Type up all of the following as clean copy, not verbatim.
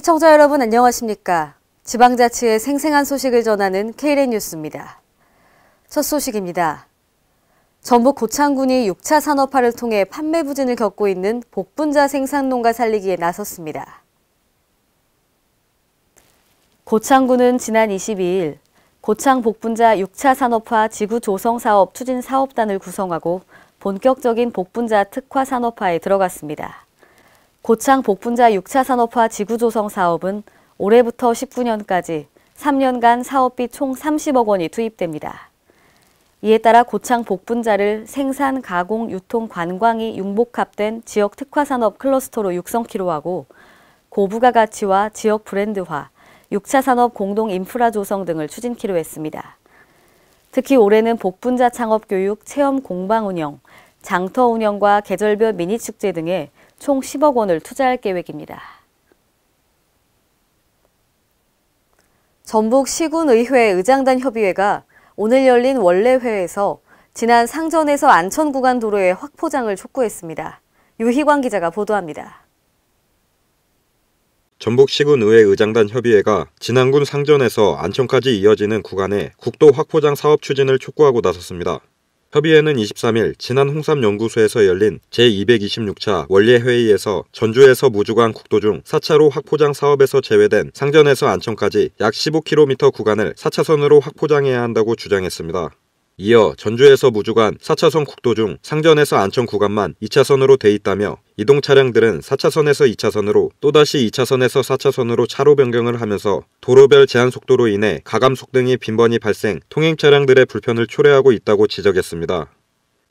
시청자 여러분 안녕하십니까? 지방자치의 생생한 소식을 전하는 K랜 뉴스입니다. 첫 소식입니다. 전북 고창군이 6차 산업화를 통해 판매 부진을 겪고 있는 복분자 생산농가 살리기에 나섰습니다. 고창군은 지난 22일 고창 복분자 6차 산업화 지구 조성 사업 추진 사업단을 구성하고 본격적인 복분자 특화 산업화에 들어갔습니다. 고창 복분자 6차 산업화 지구 조성 사업은 올해부터 19년까지 3년간 사업비 총 30억 원이 투입됩니다. 이에 따라 고창 복분자를 생산, 가공, 유통, 관광이 융복합된 지역 특화 산업 클러스터로 육성키로 하고 고부가 가치와 지역 브랜드화, 6차 산업 공동 인프라 조성 등을 추진키로 했습니다. 특히 올해는 복분자 창업 교육, 체험 공방 운영, 장터 운영과 계절별 미니 축제 등에 총 10억 원을 투자할 계획입니다. 전북 시군의회 의장단 협의회가 오늘 열린 원래회에서 지난 상전에서 안천 구간 도로의 확포장을 촉구했습니다. 유희광 기자가 보도합니다. 전북 시군의회 의장단 협의회가 진안군 상전에서 안천까지 이어지는 구간에 국도 확포장 사업 추진을 촉구하고 나섰습니다. 협의회는 23일 진안 홍삼연구소에서 열린 제226차 원례회의에서 전주에서 무주간 국도 중 4차로 확포장 사업에서 제외된 상전에서 안천까지 약 15km 구간을 4차선으로 확포장해야 한다고 주장했습니다. 이어 전주에서 무주간 4차선 국도 중 상전에서 안천 구간만 2차선으로 돼 있다며 이동 차량들은 4차선에서 2차선으로 또다시 2차선에서 4차선으로 차로 변경을 하면서 도로별 제한 속도로 인해 가감속 등이 빈번히 발생, 통행 차량들의 불편을 초래하고 있다고 지적했습니다.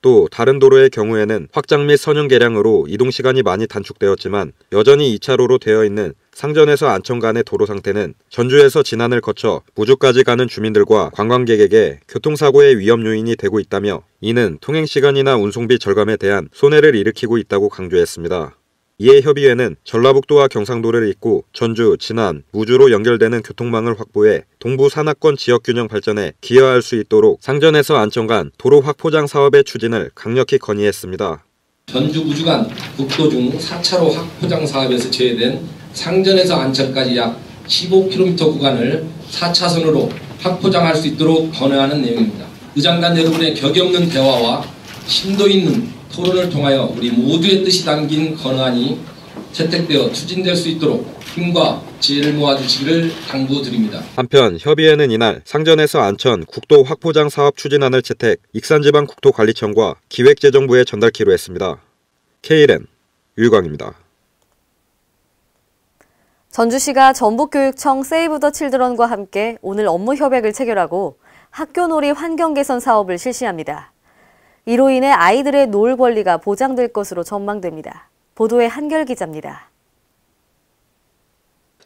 또 다른 도로의 경우에는 확장 및 선형 개량으로 이동 시간이 많이 단축되었지만 여전히 2차로로 되어 있는 상전에서 안천 간의 도로 상태는 전주에서 진안을 거쳐 무주까지 가는 주민들과 관광객에게 교통사고의 위험 요인이 되고 있다며 이는 통행시간이나 운송비 절감에 대한 손해를 일으키고 있다고 강조했습니다. 이에 협의회는 전라북도와 경상도를 잇고 전주, 진안, 무주로 연결되는 교통망을 확보해 동부 산악권 지역균형 발전에 기여할 수 있도록 상전에서 안천 간 도로 확포장 사업의 추진을 강력히 건의했습니다. 전주 무주간 국도 중 4차로 확포장 사업에서 제외된 상전에서 안천까지 약 15km 구간을 4차선으로 확포장할 수 있도록 권유하는 내용입니다. 의장단 여러분의 격이 없는 대화와 심도 있는 토론을 통하여 우리 모두의 뜻이 담긴 건의안이 채택되어 추진될 수 있도록 힘과 지혜를 모아주시기를 당부드립니다. 한편 협의회는 이날 상전에서 안천 국도 확포장 사업 추진안을 채택 익산지방국토관리청과 기획재정부에 전달키로 했습니다. K랜 유희광입니다. 전주시가 전북교육청 세이브 더 칠드런과 함께 오늘 업무 협약을 체결하고 학교놀이 환경 개선 사업을 실시합니다. 이로 인해 아이들의 놀 권리가 보장될 것으로 전망됩니다. 보도에 한결 기자입니다.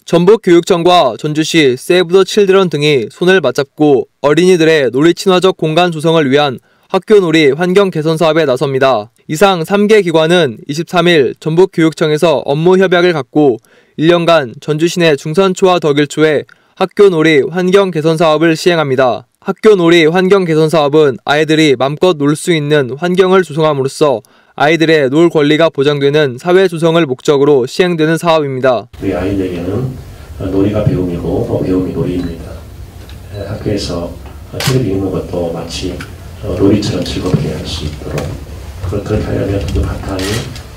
전북교육청과 전주시 세이브 더 칠드런 등이 손을 맞잡고 어린이들의 놀이 친화적 공간 조성을 위한 학교놀이 환경 개선 사업에 나섭니다. 이상 3개 기관은 23일 전북교육청에서 업무 협약을 갖고 1년간 전주시 내 중산초와 덕일초에 학교놀이 환경 개선 사업을 시행합니다. 학교놀이 환경 개선 사업은 아이들이 맘껏 놀 수 있는 환경을 조성함으로써 아이들의 놀 권리가 보장되는 사회 조성을 목적으로 시행되는 사업입니다. 우리 아이들에게는 놀이가 배움이고 배움이 놀이입니다. 학교에서 책 읽는 것도 마치 놀이처럼 즐겁게 할 수 있도록 그렇게 하려면 그 바탕이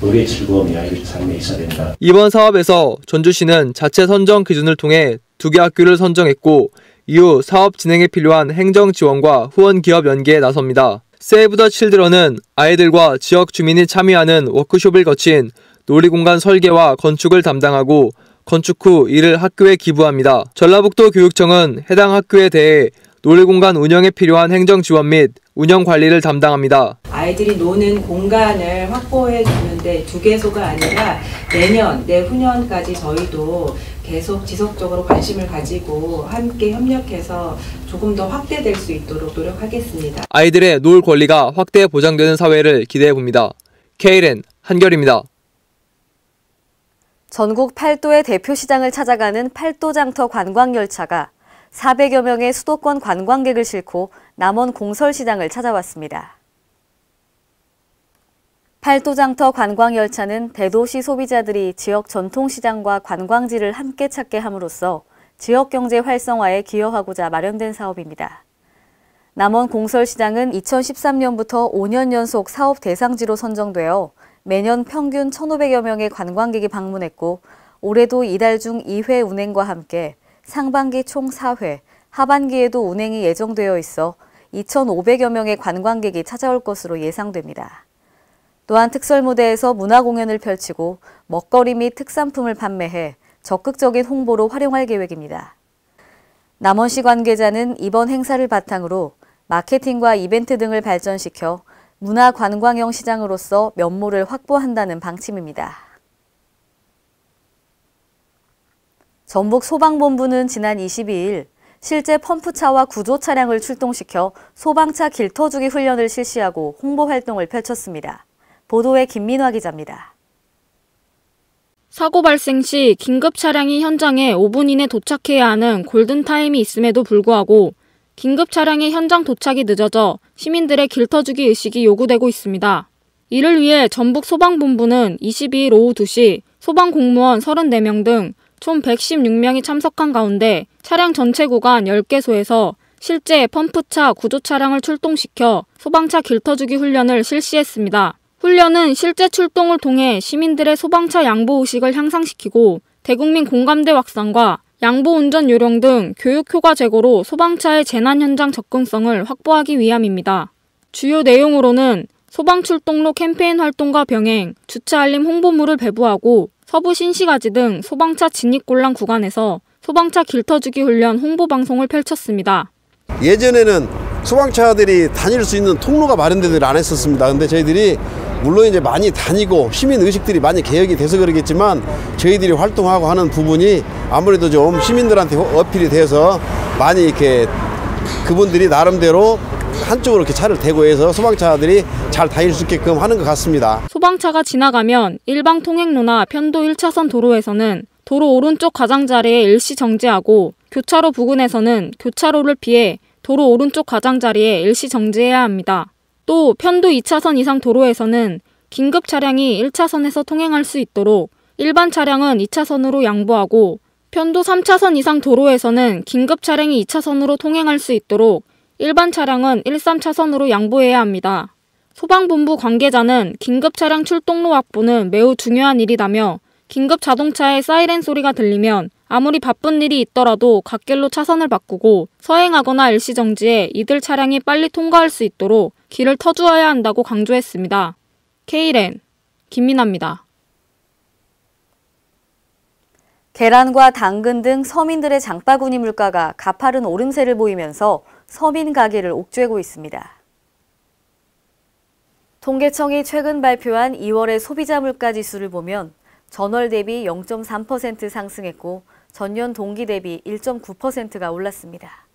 놀이의 즐거움이 아이들 삶에 있어야 된다. 이번 사업에서 전주시는 자체 선정 기준을 통해 2개 학교를 선정했고 이후 사업 진행에 필요한 행정 지원과 후원 기업 연계에 나섭니다. 세이브 더 칠드런은 아이들과 지역 주민이 참여하는 워크숍을 거친 놀이공간 설계와 건축을 담당하고 건축 후 이를 학교에 기부합니다. 전라북도 교육청은 해당 학교에 대해 놀이공간 운영에 필요한 행정 지원 및 운영 관리를 담당합니다. 아이들이 노는 공간을 확보해 주는데 2개소가 아니라 내년, 내후년까지 저희도 계속 지속적으로 관심을 가지고 함께 협력해서 조금 더 확대될 수 있도록 노력하겠습니다. 아이들의 놀 권리가 확대 보장되는 사회를 기대해 봅니다. K랜 한결입니다. 전국 8도의 대표 시장을 찾아가는 팔도장터 관광열차가 400여 명의 수도권 관광객을 싣고 남원 공설시장을 찾아왔습니다. 팔도장터 관광열차는 대도시 소비자들이 지역 전통시장과 관광지를 함께 찾게 함으로써 지역경제 활성화에 기여하고자 마련된 사업입니다. 남원 공설시장은 2013년부터 5년 연속 사업 대상지로 선정되어 매년 평균 1,500여 명의 관광객이 방문했고 올해도 이달 중 2회 운행과 함께 상반기 총 4회, 하반기에도 운행이 예정되어 있어 2,500여 명의 관광객이 찾아올 것으로 예상됩니다. 또한 특설무대에서 문화공연을 펼치고 먹거리 및 특산품을 판매해 적극적인 홍보로 활용할 계획입니다. 남원시 관계자는 이번 행사를 바탕으로 마케팅과 이벤트 등을 발전시켜 문화관광형 시장으로서 면모를 확보한다는 방침입니다. 전북소방본부는 지난 22일 실제 펌프차와 구조 차량을 출동시켜 소방차 길터주기 훈련을 실시하고 홍보 활동을 펼쳤습니다. 보도에 김민화 기자입니다. 사고 발생 시 긴급 차량이 현장에 5분 이내 도착해야 하는 골든타임이 있음에도 불구하고 긴급 차량의 현장 도착이 늦어져 시민들의 길터주기 의식이 요구되고 있습니다. 이를 위해 전북소방본부는 22일 오후 2시 소방공무원 34명 등 총 116명이 참석한 가운데 차량 전체 구간 10개소에서 실제 펌프차, 구조 차량을 출동시켜 소방차 길터주기 훈련을 실시했습니다. 훈련은 실제 출동을 통해 시민들의 소방차 양보 의식을 향상시키고 대국민 공감대 확산과 양보 운전 요령 등 교육 효과 제고로 소방차의 재난 현장 접근성을 확보하기 위함입니다. 주요 내용으로는 소방 출동로 캠페인 활동과 병행, 주차 알림 홍보물을 배부하고 서부 신시가지 등 소방차 진입곤란 구간에서 소방차 길터주기 훈련 홍보 방송을 펼쳤습니다. 예전에는 소방차들이 다닐 수 있는 통로가 마련되지 않았었습니다. 근데 저희들이 물론 이제 많이 다니고 시민 의식들이 많이 개혁이 돼서 그러겠지만 저희들이 활동하고 하는 부분이 아무래도 좀 시민들한테 어필이 돼서 많이 이렇게 그분들이 나름대로 한쪽으로 이렇게 차를 대고 해서 소방차들이 잘 다닐 수 있게끔 하는 것 같습니다. 소방차가 지나가면 일방 통행로나 편도 1차선 도로에서는 도로 오른쪽 가장자리에 일시 정지하고 교차로 부근에서는 교차로를 피해 도로 오른쪽 가장자리에 일시 정지해야 합니다. 또 편도 2차선 이상 도로에서는 긴급 차량이 1차선에서 통행할 수 있도록 일반 차량은 2차선으로 양보하고 편도 3차선 이상 도로에서는 긴급 차량이 2차선으로 통행할 수 있도록 일반 차량은 1, 3차선으로 양보해야 합니다. 소방본부 관계자는 긴급 차량 출동로 확보는 매우 중요한 일이라며 긴급 자동차의 사이렌 소리가 들리면 아무리 바쁜 일이 있더라도 갓길로 차선을 바꾸고 서행하거나 일시정지해 이들 차량이 빨리 통과할 수 있도록 길을 터주어야 한다고 강조했습니다. K랜 김민아입니다. 계란과 당근 등 서민들의 장바구니 물가가 가파른 오름세를 보이면서 서민 가게를 옥죄고 있습니다. 통계청이 최근 발표한 2월의 소비자 물가 지수를 보면 전월 대비 0.3% 상승했고 전년 동기 대비 1.9%가 올랐습니다.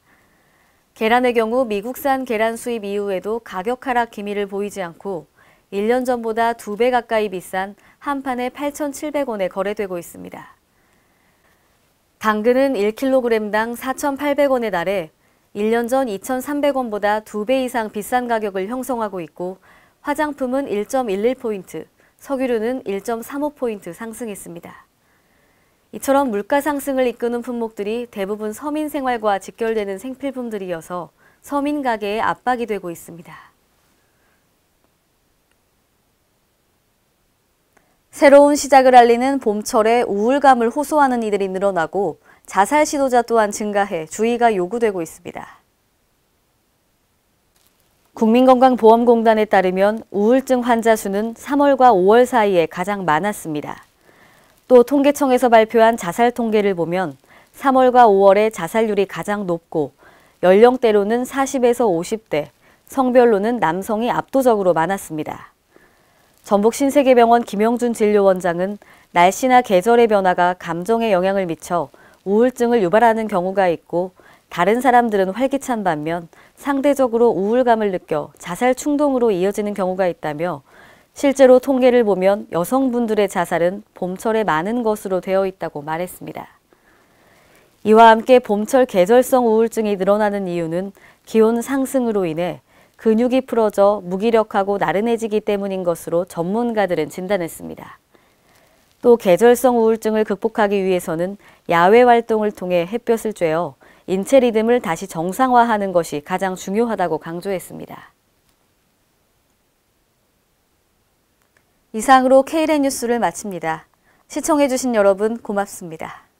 계란의 경우 미국산 계란 수입 이후에도 가격 하락 기미를 보이지 않고 1년 전보다 2배 가까이 비싼 한 판에 8,700원에 거래되고 있습니다. 당근은 1kg당 4,800원에 달해 1년 전 2,300원보다 2배 이상 비싼 가격을 형성하고 있고 화장품은 1.11포인트, 석유류는 1.35포인트 상승했습니다. 이처럼 물가 상승을 이끄는 품목들이 대부분 서민 생활과 직결되는 생필품들이어서 서민 가게에 압박이 되고 있습니다. 새로운 시작을 알리는 봄철에 우울감을 호소하는 이들이 늘어나고 자살 시도자 또한 증가해 주의가 요구되고 있습니다. 국민건강보험공단에 따르면 우울증 환자 수는 3월과 5월 사이에 가장 많았습니다. 또 통계청에서 발표한 자살 통계를 보면 3월과 5월에 자살률이 가장 높고 연령대로는 40에서 50대, 성별로는 남성이 압도적으로 많았습니다. 전북 신세계병원 김영준 진료원장은 날씨나 계절의 변화가 감정에 영향을 미쳐 우울증을 유발하는 경우가 있고 다른 사람들은 활기찬 반면 상대적으로 우울감을 느껴 자살 충동으로 이어지는 경우가 있다며 실제로 통계를 보면 여성분들의 자살은 봄철에 많은 것으로 되어 있다고 말했습니다. 이와 함께 봄철 계절성 우울증이 늘어나는 이유는 기온 상승으로 인해 근육이 풀어져 무기력하고 나른해지기 때문인 것으로 전문가들은 진단했습니다. 또 계절성 우울증을 극복하기 위해서는 야외 활동을 통해 햇볕을 쬐어 인체 리듬을 다시 정상화하는 것이 가장 중요하다고 강조했습니다. 이상으로 K랜 뉴스를 마칩니다. 시청해주신 여러분 고맙습니다.